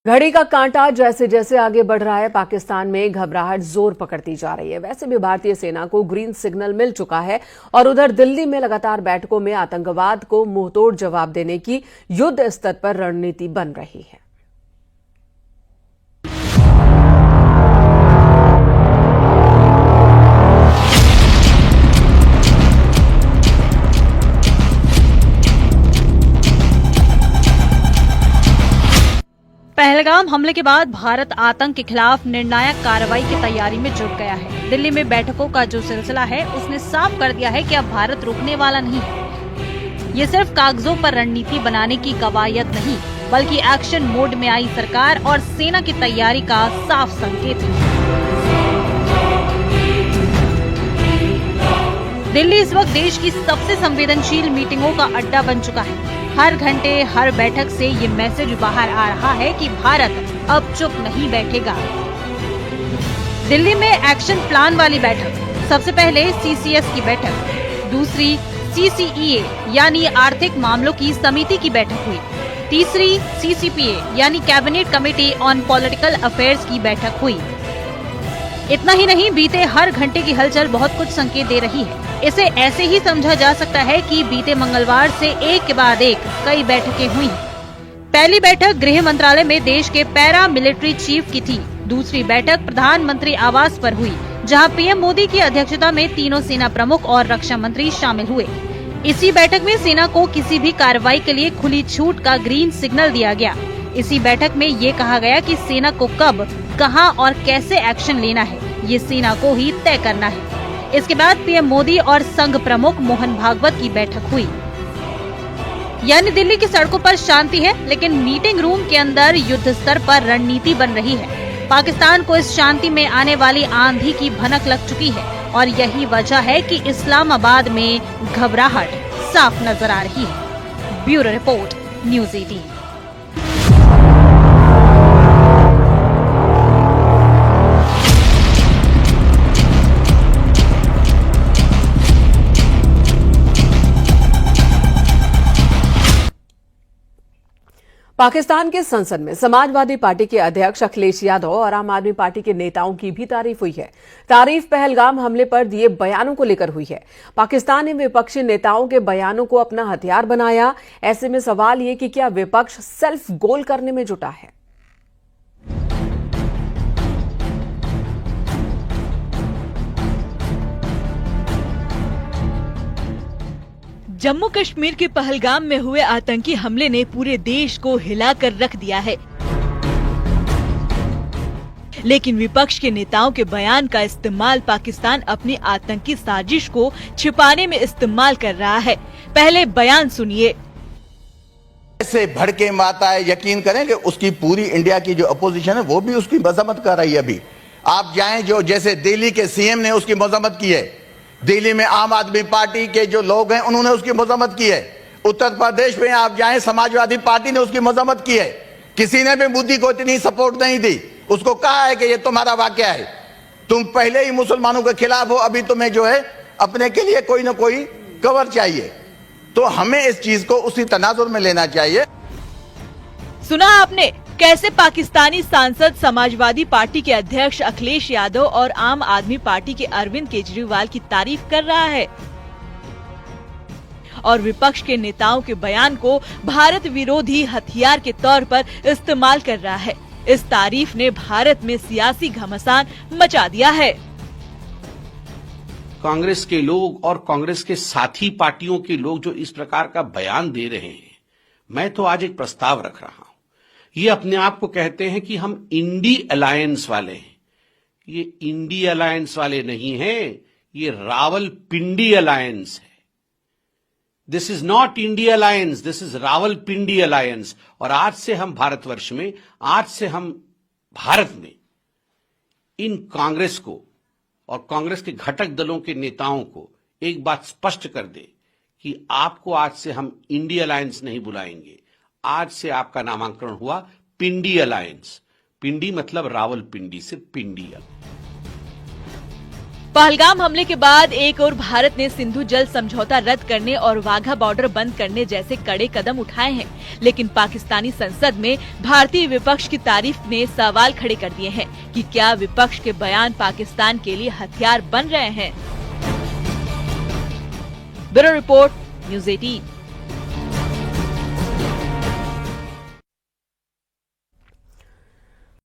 घड़ी का कांटा जैसे जैसे आगे बढ़ रहा है, पाकिस्तान में घबराहट जोर पकड़ती जा रही है। वैसे भी भारतीय सेना को ग्रीन सिग्नल मिल चुका है और उधर दिल्ली में लगातार बैठकों में आतंकवाद को मुंहतोड़ जवाब देने की युद्ध स्तर पर रणनीति बन रही है। पहलगाम हमले के बाद भारत आतंक के खिलाफ निर्णायक कार्रवाई की तैयारी में जुट गया है। दिल्ली में बैठकों का जो सिलसिला है उसने साफ कर दिया है कि अब भारत रुकने वाला नहीं है। ये सिर्फ कागजों पर रणनीति बनाने की कवायद नहीं, बल्कि एक्शन मोड में आई सरकार और सेना की तैयारी का साफ संकेत है। दिल्ली इस वक्त देश की सबसे संवेदनशील मीटिंगों का अड्डा बन चुका है। हर घंटे हर बैठक से ये मैसेज बाहर आ रहा है कि भारत अब चुप नहीं बैठेगा। दिल्ली में एक्शन प्लान वाली बैठक, सबसे पहले सीसीएस की बैठक, दूसरी सीसीईए यानी आर्थिक मामलों की समिति की बैठक हुई, तीसरी सीसीपीए यानी cabinet committee on political affairs की बैठक हुई। इतना ही नहीं, बीते हर घंटे की हलचल बहुत कुछ संकेत दे रही है। इसे ऐसे ही समझा जा सकता है कि बीते मंगलवार से एक के बाद एक कई बैठकें हुई। पहली बैठक गृह मंत्रालय में देश के पैरा मिलिट्री चीफ की थी। दूसरी बैठक प्रधानमंत्री आवास पर हुई, जहां पीएम मोदी की अध्यक्षता में तीनों सेना प्रमुख और रक्षा मंत्री शामिल हुए। इसी बैठक में सेना को किसी भी कार्रवाई के लिए खुली छूट का ग्रीन सिग्नल दिया गया। इसी बैठक में ये कहा गया कि सेना को कब, कहां और कैसे एक्शन लेना है, ये सेना को ही तय करना है। इसके बाद पीएम मोदी और संघ प्रमुख मोहन भागवत की बैठक हुई। यानी दिल्ली की सड़कों पर शांति है, लेकिन मीटिंग रूम के अंदर युद्ध स्तर पर रणनीति बन रही है। पाकिस्तान को इस शांति में आने वाली आंधी की भनक लग चुकी है और यही वजह है कि इस्लामाबाद में घबराहट साफ नजर आ रही है। Bureau report, news 18। पाकिस्तान के संसद में समाजवादी पार्टी के अध्यक्ष अखिलेश यादव और आम आदमी पार्टी के नेताओं की भी तारीफ हुई है। तारीफ पहलगाम हमले पर दिए बयानों को लेकर हुई है। पाकिस्तान ने विपक्षी नेताओं के बयानों को अपना हथियार बनाया। ऐसे में सवाल ये कि क्या विपक्ष सेल्फ गोल करने में जुटा है? जम्मू कश्मीर के पहलगाम में हुए आतंकी हमले ने पूरे देश को हिलाकर रख दिया है, लेकिन विपक्ष के नेताओं के बयान का इस्तेमाल पाकिस्तान अपनी आतंकी साजिश को छिपाने में इस्तेमाल कर रहा है। पहले बयान सुनिए। ऐसे भड़के माता है, यकीन करें कि उसकी पूरी इंडिया की जो अपोजिशन है वो भी उसकी मजम्मत कर रही है। अभी आप जाएं, जो जैसे दिल्ली के सीएम ने उसकी मजम्मत की है, दिल्ली में आम आदमी पार्टी के जो लोग हैं उन्होंने उसकी मजम्मत की है, उत्तर प्रदेश में आप जाएं समाजवादी पार्टी ने उसकी मजम्मत की है। किसी ने भी मोदी को इतनी सपोर्ट नहीं दी। उसको कहा है कि ये तुम्हारा वाकया है, तुम पहले ही मुसलमानों के खिलाफ हो, अभी तुम्हें जो है अपने के लिए कोई ना कोई कवर चाहिए। तो हमें इस चीज को उसी तनाजुर में लेना चाहिए। सुना आपने कैसे पाकिस्तानी सांसद समाजवादी पार्टी के अध्यक्ष अखिलेश यादव और आम आदमी पार्टी के अरविंद केजरीवाल की तारीफ कर रहा है और विपक्ष के नेताओं के बयान को भारत विरोधी हथियार के तौर पर इस्तेमाल कर रहा है। इस तारीफ ने भारत में सियासी घमासान मचा दिया है। कांग्रेस के लोग और कांग्रेस के साथी पार्टियों के लोग जो इस प्रकार का बयान दे रहे हैं, मैं तो आज एक प्रस्ताव रख रहा हूं। ये अपने आप को कहते हैं कि हम इंडी अलायंस वाले हैं। ये इंडी अलायंस वाले नहीं हैं, ये रावलपिंडी अलायंस है। This is not INDI alliance, this is Rawalpindi alliance. और आज से हम भारतवर्ष में, आज से हम भारत में इन कांग्रेस को और कांग्रेस के घटक दलों के नेताओं को एक बात स्पष्ट कर दे कि आपको आज से हम इंडी अलायंस नहीं बुलाएंगे। आज से आपका नामांकन हुआ पिंडी अलायंस। पिंडी मतलब रावलपिंडी से पिंडी। पहलगाम हमले के बाद एक और भारत ने सिंधु जल समझौता रद्द करने और वाघा बॉर्डर बंद करने जैसे कड़े कदम उठाए हैं, लेकिन पाकिस्तानी संसद में भारतीय विपक्ष की तारीफ ने सवाल खड़े कर दिए हैं कि क्या विपक्ष के बयान पाकिस्तान के लिए हथियार बन रहे हैं। Bureau report, news 18।